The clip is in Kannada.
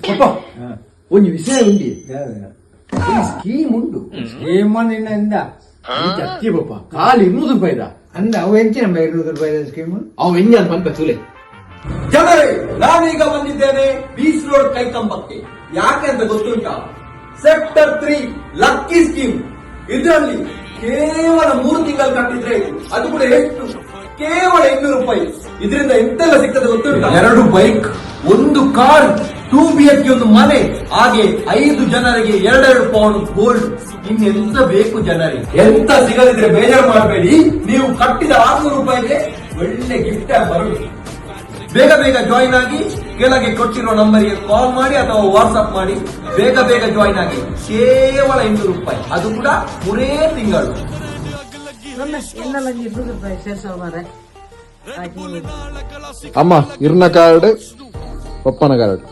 ಪಪ್ಪ ಒಂದು ವಿಷಯ ಉಂಡಿ ಸ್ಕೀಮ್ ಉಂಟು ಸ್ಕೀಮ್ ನಿನ್ನಿಂದ ಅತ್ತಿ ಪಪ್ಪ ಖಾಲಿ 200 ರೂಪಾಯಿದ ಅಂದ ಅವು ಎಂಚಿನ 200 ರೂಪಾಯಿ ಸ್ಕೀಮ್ ಅವು ಹೆಂಗ ಅಂತ ಬಂದ ತುಲೆ. ಜನರೇ, ನಾನೀಗ ಬಂದಿದ್ದೇನೆ ಬೀಚ್ ರೋಡ್ ಕೈಕಂಬಕ್ಕೆ. ಯಾಕೆ ಅಂತ ಗೊತ್ತುಂಟಾ? Sector 3 lucky scheme. ಇದರಲ್ಲಿ ಕೇವಲ 3 ತಿಂಗಳು ಕಟ್ಟಿದ್ರೆ ಅದು ಕೂಡ ಎಷ್ಟು? ಕೇವಲ 200 ರೂಪಾಯಿ. ಇದರಿಂದ ಎಂತೆಲ್ಲ ಸಿಗ್ತದೆ ಗೊತ್ತುಂಟಾ? 2 ಬೈಕ್, 1 ಕಾರ್, 2 BHK ಒಂದು ಮನೆ, ಹಾಗೆ 5 ಜನರಿಗೆ 2 ಪೌಂಡ್ ಗೋಲ್ಡ್. ಇನ್ನೆಂತ ಬೇಕು ಜನರಿಗೆ? ಎಂತ ಸಿಗದಿದ್ರೆ ಬೇಜಾರು ಮಾಡಬೇಡಿ. ನೀವು ಕಟ್ಟಿದ 600 ರೂಪಾಯಿಗೆ ಒಳ್ಳೆ ಗಿಫ್ಟ್ ಬರಬೇಕು. ಬೇಗ ಬೇಗ ಜಾಯಿನ್ ಆಗಿ ಕೆಳಗೆ ಕೊಟ್ಟಿರೋ ನಂಬರ್ಗೆ ಕಾಲ್ ಮಾಡಿ ಅಥವಾ ವಾಟ್ಸ್ಆಪ್ ಮಾಡಿ ಬೇಗ ಬೇಗ ಜಾಯಿನ್ ಆಗಿ. ಕೇವಲ 200 ರೂಪಾಯಿ, ಅದು ಕೂಡ 3 ತಿಂಗಳು. ಅಮ್ಮ ಇರ್ನ ಕಾರ್ಡ್ ಪಪ್ಪನ ಕಾರ್ಡ್